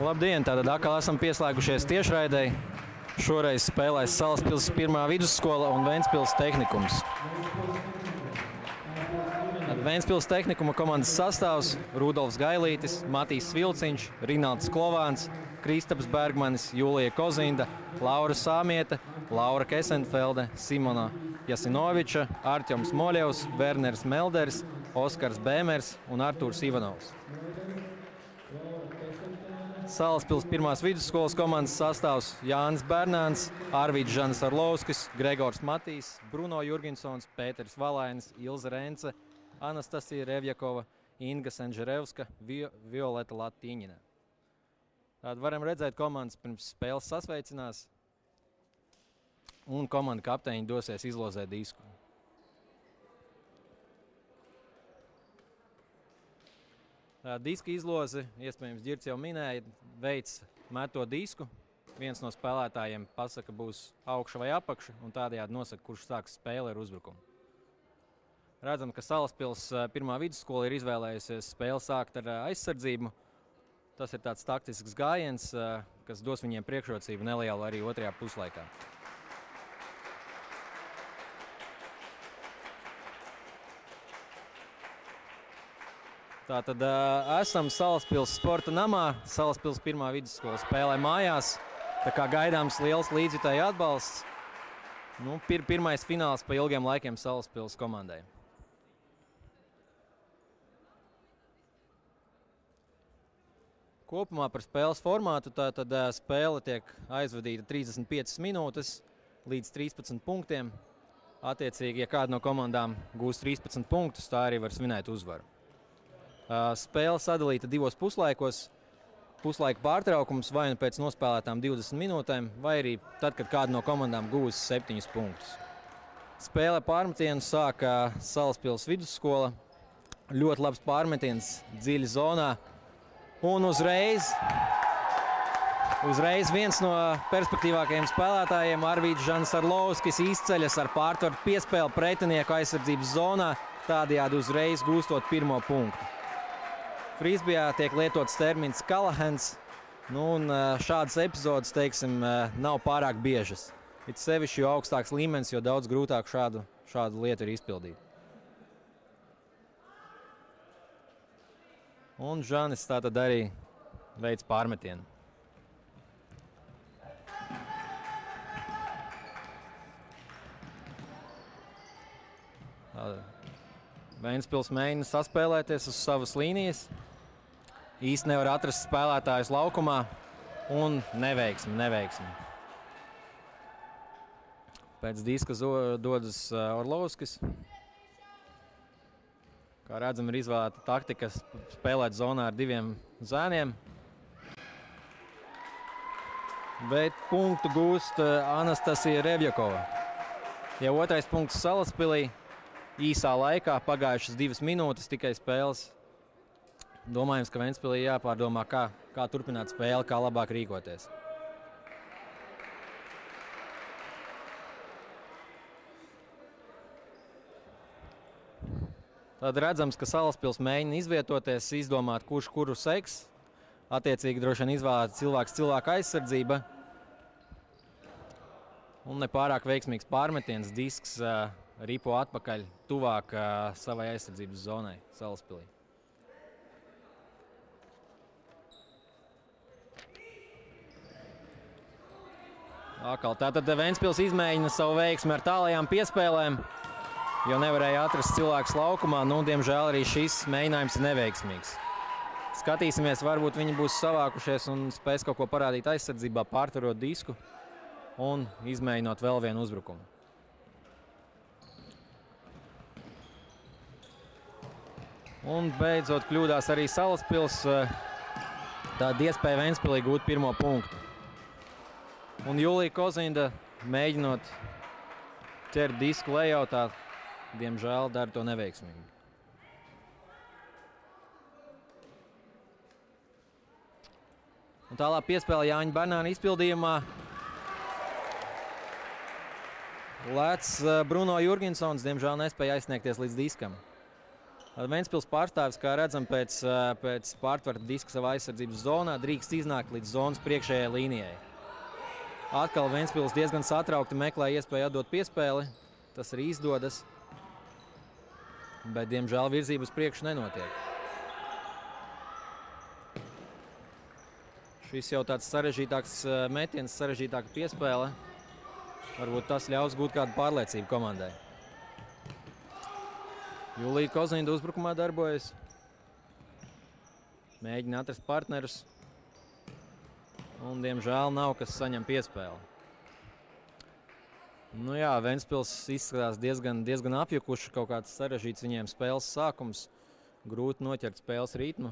Labdien! Tātad atkal esam pieslēgušies tiešraidei. Šoreiz spēlēs Salaspils 1. vidusskola un Ventspils tehnikums. Ventspils tehnikuma komandas sastāvs – Rudolfs Gailītis, Matīs Svilciņš, Rinalds Klovāns, Kristaps Bergmanis, Julija Kozinda, Laura Sāmieta, Laura Kesenfelde, Simona Jasinoviča, Artjoms Moļevs, Werners Melders, Oskars Bēmers un Artūrs Ivanovs. Salaspils 1. vidusskolas komandas sastāvs – Jānis Bernāns, Arvīds Žanis Arlovskis, Gregors Matīs, Bruno Jurginsons, Pēters Valainis, Ilze Rence, Anastasija Revjakova, Inga Senžerevska, Violeta Latīņina. Tātad varam redzēt, komandas pirms spēles sasveicinās un komanda kapteiņi dosies izlozēt disku. Diska izlozi, iespējams, Ģirds jau minēja, veids meto disku. Viens no spēlētājiem pasaka, būs augša vai apakša, un tādējādi nosaka, kurš sāks spēli ar uzbrukumu. Redzam, ka Salaspils 1. vidusskola ir izvēlējusies spēli sākt ar aizsardzību. Tas ir tāds taktisks gājiens, kas dos viņiem priekšrocību nelielu arī otrajā puslaikā. Tātad esam Salaspils sporta namā. Salaspils 1. vidusskola spēlē mājās. Tā kā gaidāms liels līdzjutēju atbalsts. Pirmais fināls pa ilgiem laikiem Salaspils komandai. Kopumā par spēles formātu tātad spēle tiek aizvadīta 35 minūtes līdz 13 punktiem. Attiecīgi, ja kāda no komandām gūs 13 punktus, tā arī var svinēt uzvaru. Spēle sadalīta 2 puslaikos. Puslaika pārtraukums vai nu pēc nospēlētām 20 minūtēm, vai arī tad, kad kāda no komandām gūs 7 punktus. Spēle pārmetienu sāka Salaspils vidusskola. Ļoti labs pārmetiens dziļi zonā. Un uzreiz viens no perspektīvākajiem spēlētājiem, Arvīds Žanis Arlovskis, izceļas ar pārtvaru piespēli pretinieku aizsardzības zonā, tādējādi uzreiz gūstot 1. punktu. Frisbijā tiek lietots termins kalahens, un šādas epizodes, teiksim, nav pārāk biežas. It sevišķi, jo augstāks līmenis, jo daudz grūtāk šādu lietu ir izpildīt. Un Žanis tātad arī veids pārmetienu. Ventspils mēģina saspēlēties uz savas līnijas. Īsti nevar atrast spēlētājus laukumā un neveiksmi. Pēc diska dodas Orlovskis. Kā redzam, ir izvēlēta taktika spēlēt zonā ar 2 zēniem. Bet punktu gūst Anastasija Revjakova. Jau otrais punkts Salaspilī. Īsā laikā, pagājušas 2 minūtes tikai spēles. Domājams, ka Ventspilī jāpārdomā, kā turpināt spēli, kā labāk rīkoties. Tad redzams, ka Salaspils mēģina izvietoties, izdomāt, kurš kuru seks. Attiecīgi droši vien izvēlēt cilvēka aizsardzība. Un nepārāk veiksmīgs pārmetiens, disks ripo atpakaļ tuvāk savai aizsardzības zonai Salaspilī. Tātad Ventspils izmēģina savu veiksmi ar tālajām piespēlēm, jo nevarēja atrast cilvēks laukumā. Diemžēl arī šis mēģinājums ir neveiksmīgs. Skatīsimies, varbūt viņi būs savākušies un spēs kaut ko parādīt aizsardzībā, pārtvarot disku un izmēģinot vēl vienu uzbrukumu. Un beidzot kļūdās arī Salaspils. Tāda iespēja Ventspilī gūt 1. punktu. Un Julija Kozinda, mēģinot ķert disku lejautā, diemžēl dara to neveiksmīgi. Un tālāk piespēle Jāņa Bernāna izpildījumā. Lēts Bruno Jurginsons, diemžēl nespēja aizsniegties līdz diskam. Ventspils pārstāvis, kā redzam, pēc pārtverta diska savā aizsardzības zonā drīkst iznākt līdz zonas priekšējai līnijai. Atkal Ventspils diezgan satraukti meklē iespēju atdot piespēli. Tas arī izdodas, bet, diemžēl, virzība uz priekšu nenotiek. Šis jau tāds sarežģītāks metiens, sarežģītāka piespēle. Varbūt tas ļaus gūt kādu pārliecību komandai. Julija Kozinda uzbrukumā darbojas. Mēģina atrast partnerus. Un, diemžēl, nav kas saņem piespēli. Nu jā, Ventspils izskatās diezgan apjukuši. Kaut kāds sarežģīts viņiem spēles sākums. Grūti noķert spēles ritmu.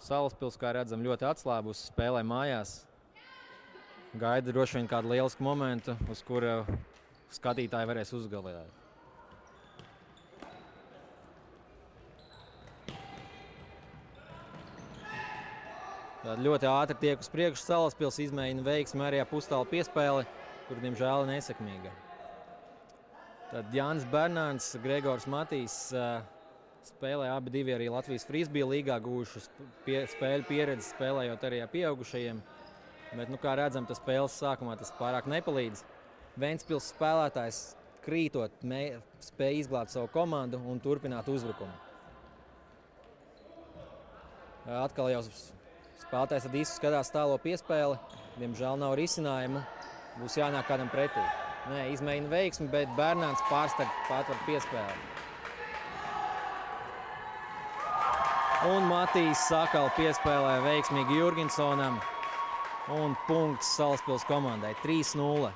Salaspils, kā redzam, ļoti atslābus, spēlē mājās. Gaida droši vien kādu lielisku momentu, uz kura skatītāji varēs uzgalēt. Tad ļoti ātri tiek uz priekšu. Salaspils izmēģina veiksmi arī pustālu piespēli, kur, diemžēl, ir nesekmīga. Tad Jānis Bernāns, Gregors Matīs spēlē abi divi arī Latvijas frisbija līgā guvuši spēļu pieredzi, spēlējot arī ar pieaugušajiem. Bet, nu, kā redzam, tas spēles sākumā tas pārāk nepalīdz. Ventspils spēlētājs krītot spēja izglābt savu komandu un turpināt uzbrukumu. Atkal jau spēlētājs ar disku skatās tālo piespēli. Diemžēl nav risinājumu. Būs jānāk kādam pretī. Nē, izmēģina veiksmi, bet Bernāns pārtver piespēli. Un Matīs atkal piespēlē veiksmīgi Jurgensonam. Un punkts Salaspils komandai 3-0.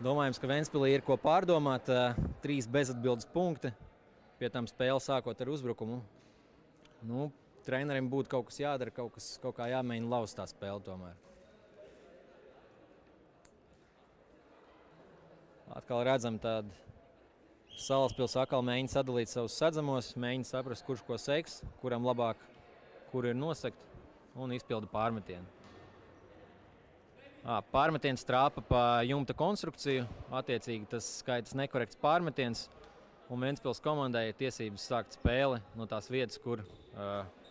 Domājams, ka Ventspilī ir ko pārdomāt. 3 bezatbildes punkti. Pie tam spēle sākot ar uzbrukumu. Nu, trenerim būtu kaut kas jādara, kaut kā jāmēģina laust tā spēle tomēr. Atkal redzam tādu. Salaspils atkal mēģina sadalīt savus sedzamos, mēģina saprast, kurš ko seks, kuram labāk, kur ir nosegt, un izpilda pārmetienu. Pārmetiens trāpa pa jumta konstrukciju, attiecīgi tas skaitas nekorekts pārmetiens, un Ventspils komandai ir tiesības sākt spēli no tās vietas, kur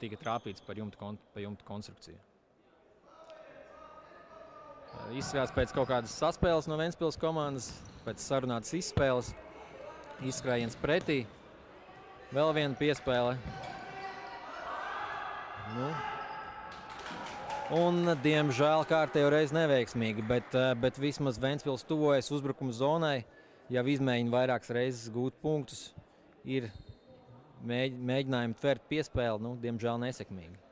tika trāpīts pa jumta konstrukciju. Izskatās pēc kaut kādas saspēles no Ventspils komandas, pēc sarunātas izspēles. Izskrējiens pretī. Vēl viena piespēle. Nu. Un, diemžēl, kārtējo reizi neveiksmīgi, bet vismaz Ventspils tuvojas uzbrukuma zonai. Jau izmēģina vairākas reizes gūt punktus. Ir mēģinājumi tvert piespēli, nu, diemžēl nesekmīgi.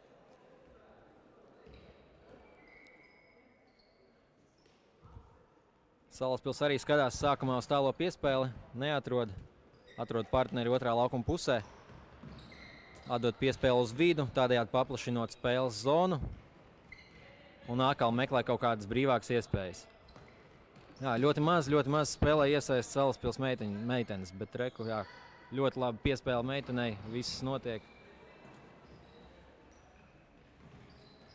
Salaspils arī skatās sākumā uz tālo piespēli, neatrod. Atrod partneri otrā laukuma pusē. Atdod piespēli uz vidu, tādējādi paplašinot spēles zonu. Un atkal meklē kaut kādas brīvākas iespējas. Jā, ļoti maz spēlē iesaist Salaspils meitenes, bet reku, jā, ļoti labi piespēle meitenei, viss notiek.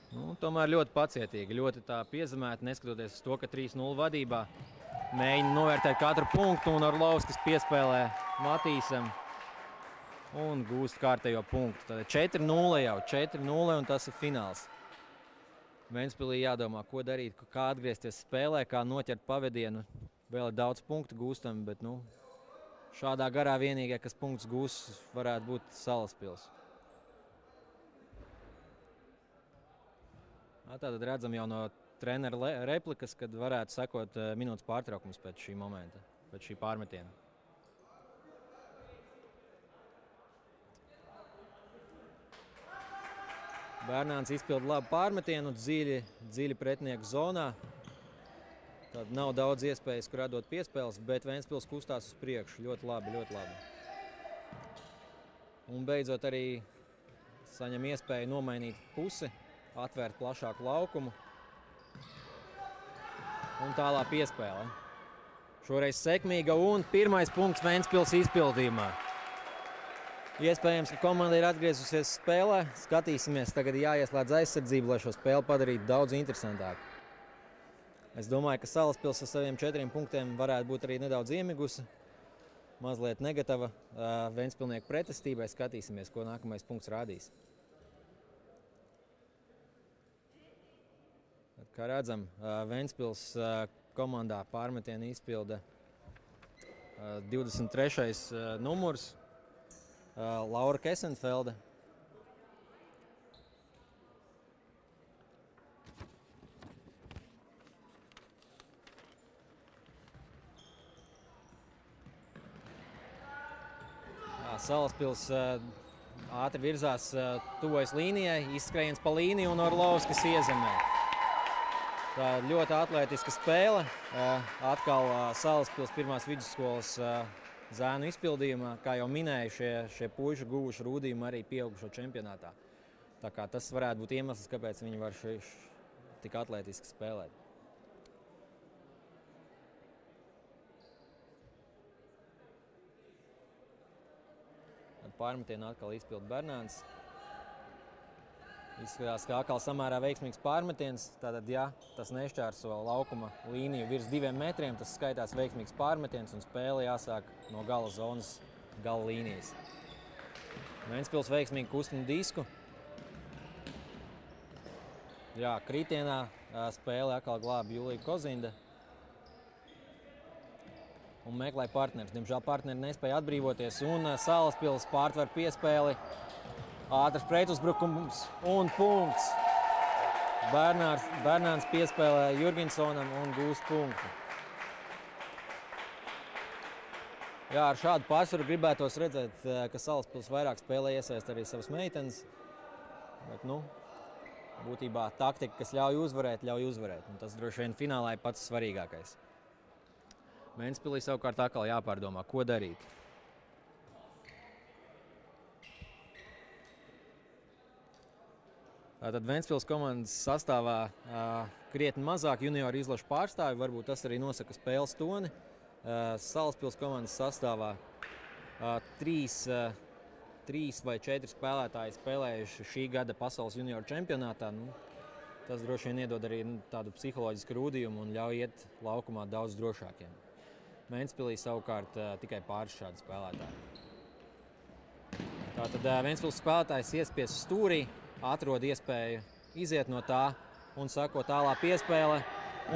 Nu, tomēr ļoti pacietīgi, ļoti tā piezemēti, neskatoties uz to, ka 3-0 vadībā. Mēģina novērtēt katru punktu un Orlovskis piespēlē Matīsam un gūst kārtējo punktu. Tad 4-0 jau, 4-0 un tas ir fināls. Ventspilī jādomā, ko darīt, kā atgriezties spēlē, kā noķert pavedienu. Vēl ir daudz punktu gūstam, bet nu, šādā garā vienīgā, kas punktus gūs, varētu būt Salaspils. Tātad redzam jau no trenera replikas, kad varētu sekot minūtes pārtraukums pēc šī momenta, pēc šī pārmetiena. Bernāns izpilda labu pārmetienu, dziļi pretinieku zonā. Tad nav daudz iespējas, kur atdot piespēles, bet Ventspils kustās uz priekšu. Ļoti labi, ļoti labi. Un beidzot arī saņem iespēju nomainīt pusi. Atvērt plašāku laukumu un tālā piespēle. Šoreiz sekmīga un pirmais punkts Ventspils izpildījumā. Iespējams, ka komanda ir atgriezusies spēlē. Skatīsimies, tagad jāieslēdz aizsardzību, lai šo spēli padarītu daudz interesantāku. Es domāju, ka Salaspils ar saviem 4 punktiem varētu būt arī nedaudz iemigusi. mazliet negatava Ventspilnieku pretestībai. Skatīsimies, ko nākamais punkts rādīs. Kā redzam, Ventspils komandā pārmetienu izpilda 23. numurs Laura Kesenfelde. Salaspils ātri virzās tuvojas līnijai, izskrejiens pa līniju un Orlovskis iezemē. Tā ļoti atlētiska spēle. Atkal Salaspils pirmās vidusskolas zēnu izpildījumā. Kā jau minēju, šie puiši guvuši rūdījumu arī pieaugušo čempionātā. Tā kā tas varētu būt iemesls, kāpēc viņi var tik atlētiski spēlēt. Pārmetienu atkal izpilda Bernāns. Izskatās, ka atkal samērā veiksmīgs pārmetiens. Tātad, ja tas nešķērso laukuma līniju virs 2 metriem, tas skaitās veiksmīgs pārmetiens un spēle jāsāk no gala zonas, gala līnijas. Ventspils veiksmīgi kustina disku. Jā, kritienā spēle atkal glāba Julija Kozinda. Un meklē partners. Diemžēl partneri nespēja atbrīvoties un Salaspils pārtver piespēli. Ātrs pretuzbrukums un punkts. Bernāns piespēlē Jurginsonam un gūst punktu. Jā, ar šādu pārsvaru gribētos redzēt, ka Salaspils vairāk spēlē iesaist arī savas meitenes. Bet, būtībā taktika, kas ļauj uzvarēt. Un tas droši vien finālā ir pats svarīgākais. Ventspilī savukārt atkal jāpārdomā, ko darīt. Tātad Ventspils komandas sastāvā krietni mazāk junioru izlašu pārstāvi, varbūt tas arī nosaka spēles toni. Salaspils komandas sastāvā 3 vai 4 spēlētāji spēlējuši šī gada pasaules junioru čempionātā. Tas droši vien iedod arī tādu psiholoģisku rūdījumu un ļauj iet laukumā daudz drošākiem. Ventspilī savukārt tikai pāris šādi spēlētāji. Tātad Ventspils spēlētājs iespies stūrī, atrod iespēju iziet no tā un sako tālā piespēle.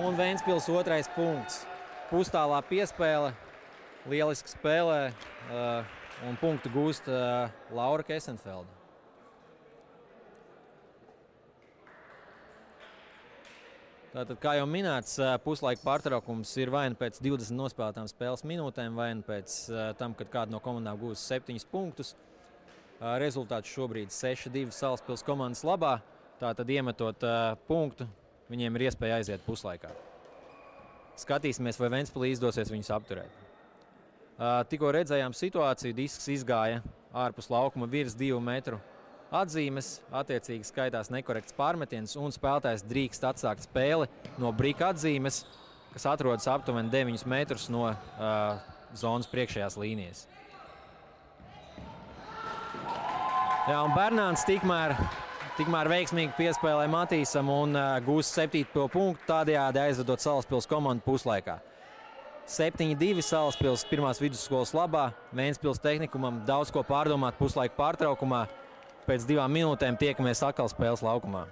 Un Ventspils otrais punkts. Pustālā piespēle, lieliski spēlē un punktu gūst Laura Kesenfelde. Tātad, kā jau minēts, puslaika pārtraukums ir vai nu pēc 20 nospēlētām spēles minūtēm, vai nu pēc tam, kad kāda no komandām gūs 7 punktus. Rezultāts šobrīd 6-2 Salaspils komandas labā. Tātad, iemetot punktu, viņiem ir iespēja aiziet puslaikā. Skatīsimies, vai Ventspilī izdosies viņus apturēt. Tikko redzējām situāciju, disks izgāja ārpus laukuma virs 2 metru atzīmes, attiecīgi skaitās nekorekts pārmetiens un spēlētājs drīkst atsākt spēli no brika atzīmes, kas atrodas aptuveni 9 metrus no zonas priekšējās līnijas. Jā, un Bernāns tikmēr veiksmīgi piespēlē Matīsam un gūst 7. punktu, tādējādi aizvedot Salaspils komandu puslaikā. 7-2 Salaspils pirmās vidusskolas labā, Ventspils tehnikumam daudz ko pārdomāt puslaika pārtraukumā. Pēc 2 minūtēm tiekamies atkal spēles laukumā.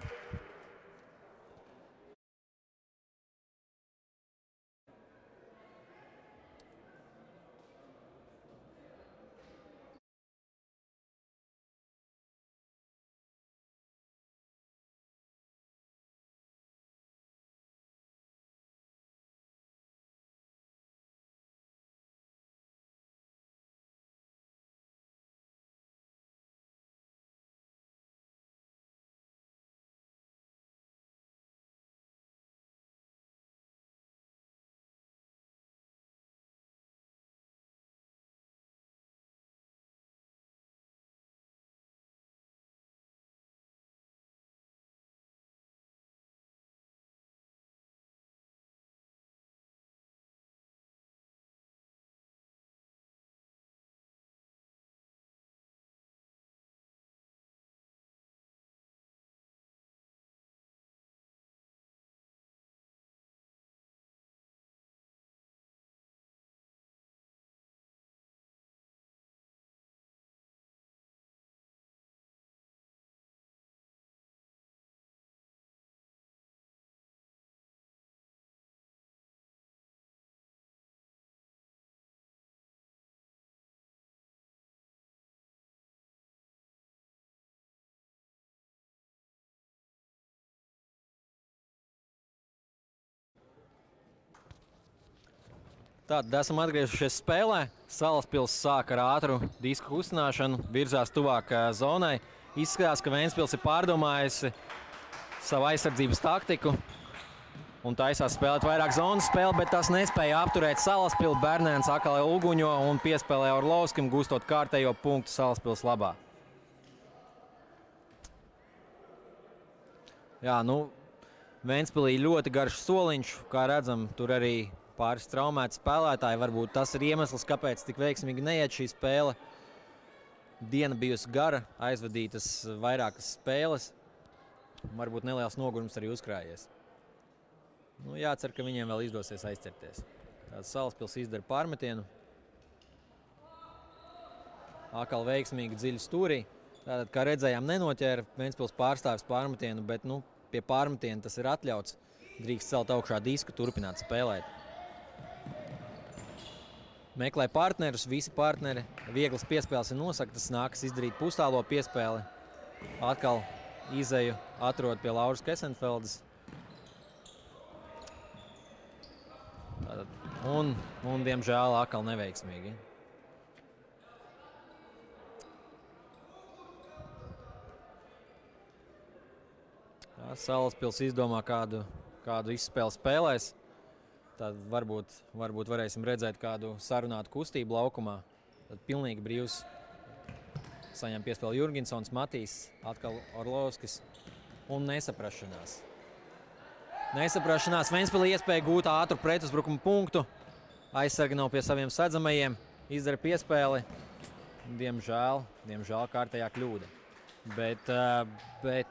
Tātad esam atgriežušies spēlē. Salaspils sāk ar ātru disku kustināšanu, virzās tuvāk zonai. Izskatās, ka Ventspils ir pārdomājusi savu aizsardzības taktiku un taisās spēlēt vairāk zonas spēli, bet tas nespēja apturēt Salaspilu. Bernēns atkal uguņo un piespēlē Orlovskim, gūstot kārtējo punktu Salaspils labā. Jā, nu, Ventspilī ļoti garš soliņš, kā redzam, tur arī pāris traumēti spēlētāji. Varbūt tas ir iemesls, kāpēc tik veiksmīgi neiet šī spēle. Diena bijusi gara, aizvadītas vairākas spēles. Varbūt neliels nogurums arī uzkrājies. Nu, jācer, ka viņiem vēl izdosies aizķerties. Tāds Salaspils izdara pārmetienu. Atkal veiksmīgi dziļi stūrī. Tātad, kā redzējām, nenoķēra Ventspils pārstāvis pārmetienu, bet nu, pie pārmetiena tas ir atļauts. Drīkst celt augšā disku, turpināt spēlēt. Meklē partnerus, visi partneri. Vieglas piespēles ir nosaktas, nākas izdarīt pustālo piespēli. Atkal izeju atrod pie Lauras Kesenfeldes. Un, diemžēl, atkal neveiksmīgi. Salaspils izdomā, kādu izspēli spēlēs. Tad varbūt varēsim redzēt kādu sarunātu kustību laukumā. Tad pilnīgi brīvs. Saņem piespēli Jurginsons, Matīs, atkal Orlovskis un nesaprašanās. Ventspilī iespēja gūt ātru pretuzbrukumu punktu. Aizsargi nav pie saviem sedzamajiem. Izdara piespēli. Diemžēl kārtējā kļūda. Bet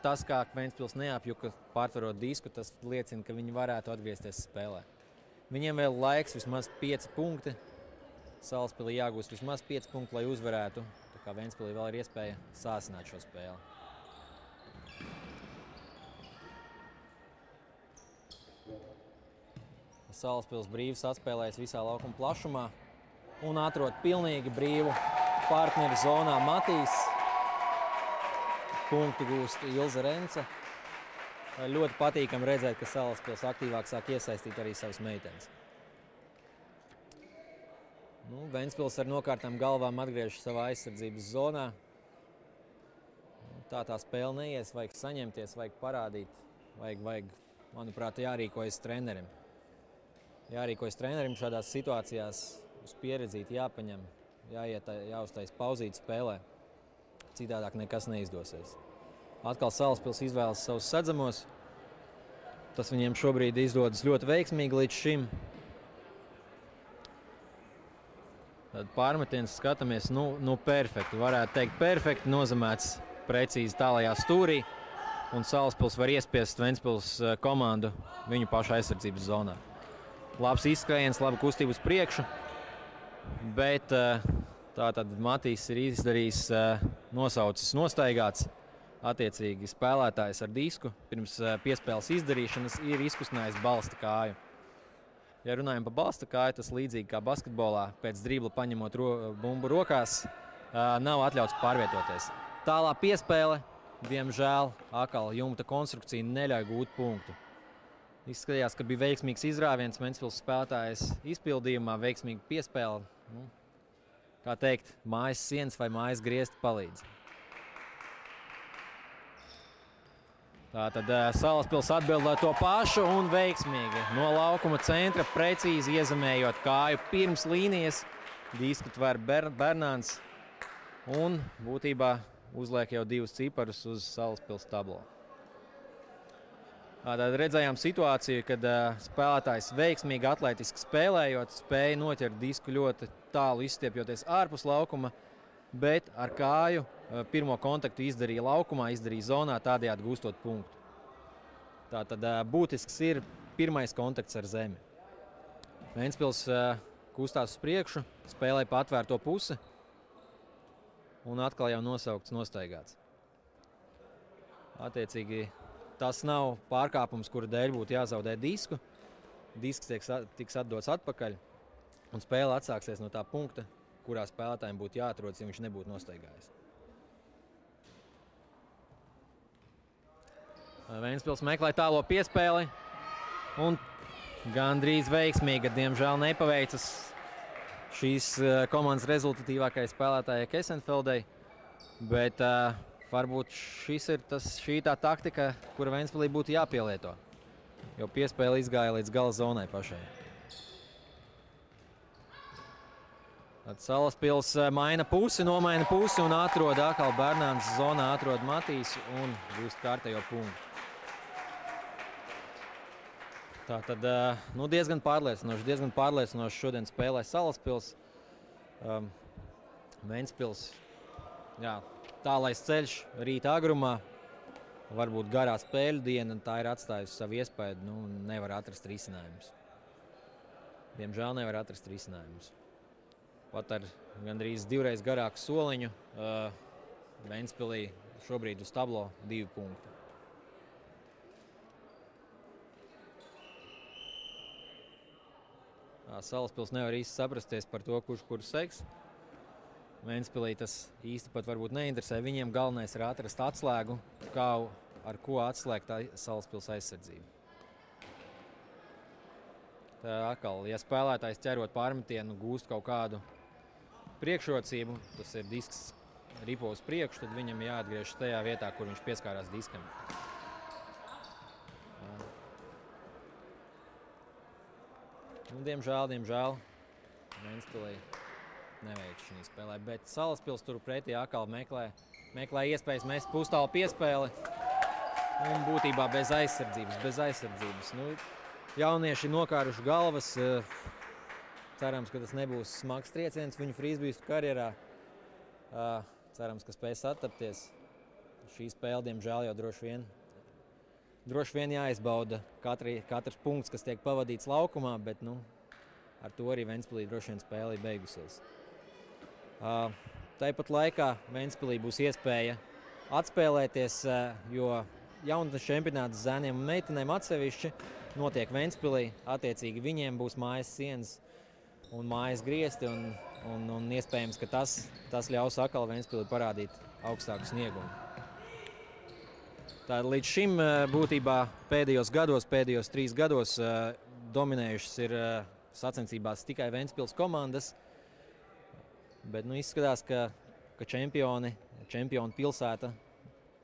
tas, kā Ventspils neapjuka pārtvarot disku, tas liecina, ka viņi varētu atgriezties spēlē. Viņiem vēl laiks, vismaz 5 punkti. Salaspilī jāgūst vismaz 5 punkti, lai uzvarētu. Tā kā Ventspilī vēl ir iespēja sāsināt šo spēli. Salaspils brīvs atspēlējas visā laukuma plašumā un atrod pilnīgi brīvu partneri zonā Matīs. Punktu gūst Ilze Rence. Ļoti patīkami redzēt, ka Salaspils aktīvāk sāk iesaistīt arī savas meitenes. Nu, Ventspils ar nokārtām galvām atgriežas savā aizsardzības zonā. Tā spēle neies, vajag saņemties, vajag parādīt. Vajag, manuprāt, jārīkojas trenerim. Jārīkojas trenerim šādās situācijās, uz pieredzīti jāpaņem, jāuztais pauzīt spēlē. Citādāk nekas neizdosies. Atkal Salaspils izvēlas savus sedzamos. Tas viņiem šobrīd izdodas ļoti veiksmīgi līdz šim. Tad pārmetiens skatāmies, nu perfekti, varētu teikt perfekti, nozemēts precīzi tālajā stūrī. Un Salaspils var iespiest Ventspils komandu viņu pašu aizsardzības zonā. Labs izskrējiens, laba kustība uz priekšu, bet tātad Matīs ir izdarījis nosaucis nostaigāts. Attiecīgi spēlētājs ar disku pirms piespēles izdarīšanas ir izkustinājis balsta kāju. Ja runājam par balsta kāju, tas līdzīgi kā basketbolā, pēc dribla paņemot bumbu rokās, nav atļauts pārvietoties. Tālā piespēle, diemžēl, atkal jumta konstrukcija neļauj gūt punktu. Izskatījās, ka bija veiksmīgs izrāviens Ventspils spēlētājas izpildījumā, veiksmīga piespēle. Nu, kā teikt, mājas sienas vai mājas griezti palīdz. Tātad Salaspils atbildē to pašu un veiksmīgi no laukuma centra precīzi iezemējot kāju pirms līnijas. Disku tver Bernāns un būtībā uzliek jau 2 ciparus uz Salaspils tablo. Tātad redzējām situāciju, kad spēlētājs veiksmīgi atletiski spēlējot, spēja noķert disku ļoti tālu izstiepjoties ārpus laukuma, bet ar kāju pirmo kontaktu izdarīja laukumā, izdarīja zonā, tādējādi gūstot punktu. Tātad būtisks ir pirmais kontakts ar zemi. Ventspils kustās uz priekšu, spēlē pa atvērto pusi un atkal jau nosaukts nostaigāts. Attiecīgi, tas nav pārkāpums, kura dēļ būtu jāzaudē disku. Disks tiks atdots atpakaļ un spēle atsāksies no tā punkta, kurā spēlētājiem būtu jāatrodas, ja viņš nebūtu nostaigājis. Ventspils meklē tālo piespēli un gandrīz veiksmīga, diemžēl nepaveicas šīs komandas rezultatīvākajai spēlētājai Kesenfeldei, bet varbūt šī tā taktika, kura Ventspilī būtu jāpielieto, jo piespēle izgāja līdz gala zonai pašai. Tad Salaspils nomaina pusi un atrod atkal Bernāns zonā, atrod Matīs un gūst kārtējo punktu. Tātad diezgan pārliecinoši šodien spēlē Salaspils. Ventspils, tālais ceļš rīta agrumā, varbūt garā spēļu diena, tā ir atstājusi savu iespēju, nevar atrast risinājumus. Diemžēl nevar atrast risinājumus. Pat ar gandrīz divreiz garāku soliņu Ventspilī šobrīd uz tablo 2 punkti. Salaspils nevar īsti saprasties par to, kurš kuru seks. Ventspilī tas īsti pat varbūt neinteresē. Viņiem galvenais ir atrast atslēgu, ar ko atslēgt Salaspils aizsardzību. Tā atkal, ja spēlētājs ķerot pārmetienu, gūst kaut kādu priekšrocību, tas ir disks ripo uz priekšu, tad viņam jāatgriežas tajā vietā, kur viņš pieskārās diskam. Diemžēl Ventspilī neveic šī spēlē, bet Salaspils tur pretī atkal meklē iespējas mest pustālu piespēli un būtībā bez aizsardzības. Jaunieši nokāruši galvas. Cerams, ka tas nebūs smags trieciens viņu frisbīstu karjerā. Cerams, ka spēs attapties. Šī spēle, diemžēl, jau droši vien jāizbauda katrs punkts, kas tiek pavadīts laukumā, bet ar to arī Ventspilī droši vien spēle ir beigusies. Tāpat laikā Ventspilī būs iespēja atspēlēties, jo jaunatnes čempionāts zēniem un meitenēm atsevišķi notiek Ventspilī. Attiecīgi viņiem būs mājas sienas un mājas griesti, un iespējams, ka tas ļaus atkal Ventspilī parādīt augstāku sniegumu. Tā līdz šim būtībā pēdējos 3 gados dominējušas ir sacensībās tikai Ventspils komandas, bet izskatās, ka čempionu pilsēta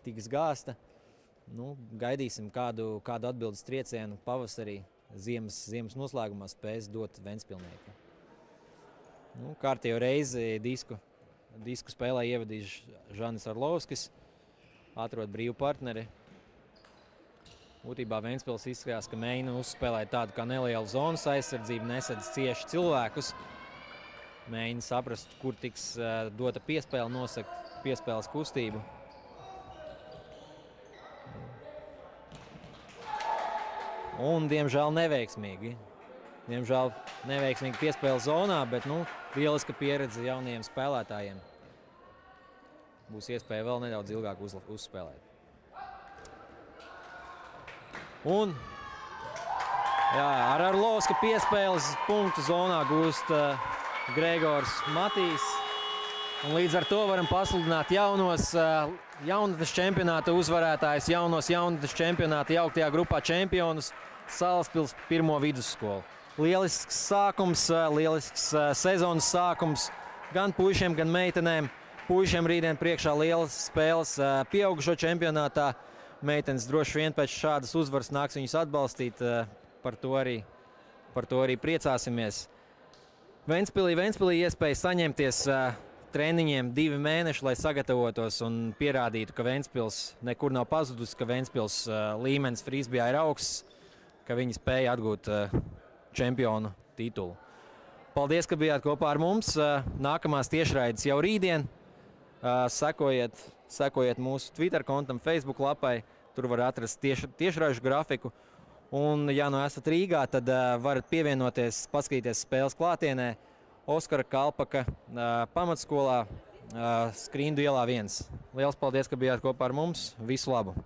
tiks gāsta. Gaidīsim kādu atbildes triecienu pavasarī, ziemas noslēgumā spēs dot Ventspilnieki. Kārtējo reizi disku spēlē ievadījis Žanis Arlovskis, atrod brīvu partneri. Būtībā Ventspils izskatās, ka mēģina uzspēlēt tādu kā nelielu zonas aizsardzību, nesadz cieši cilvēkus. Mēģina saprast, kur tiks dota piespēle, nosakt piespēles kustību. Un, diemžēl, neveiksmīgi. Piespēle zonā, bet lieliska pieredze jaunajiem spēlētājiem. Būs iespēja vēl nedaudz ilgāk uzspēlēt. Un ar Arlovska piespēles punktu zonā gūst Gregors Matīs. Un līdz ar to varam pasludināt jaunatnes čempionāta uzvarētājus, jaunatnes čempionāta jauktajā grupā čempionus Salaspils 1. vidusskolu. Lielisks sākums, lielisks sezonas sākums gan puišiem, gan meitenēm. Puišiem rītdien priekšā lielas spēles pieaugušo čempionātā. Meitenes droši vien pēc šādas uzvaras nāks viņus atbalstīt. Par to arī priecāsimies. Ventspilī iespēja saņemties treniņiem 2 mēneši, lai sagatavotos un pierādītu, ka Ventspils nekur nav pazudus, ka Ventspils līmenis frisbijā ir augsts, ka viņi spēja atgūt čempionu titulu. Paldies, ka bijāt kopā ar mums. Nākamās tiešraides jau rītdien. Sekojiet mūsu Twitter kontam, Facebook lapai. Tur var atrast tiešraižu grafiku. Un, ja esat Rīgā, tad varat pievienoties, paskatīties spēles klātienē Oskara Kalpaka pamatskolā Skrīndu ielā 1. Liels paldies, ka bijāt kopā ar mums. Visu labu!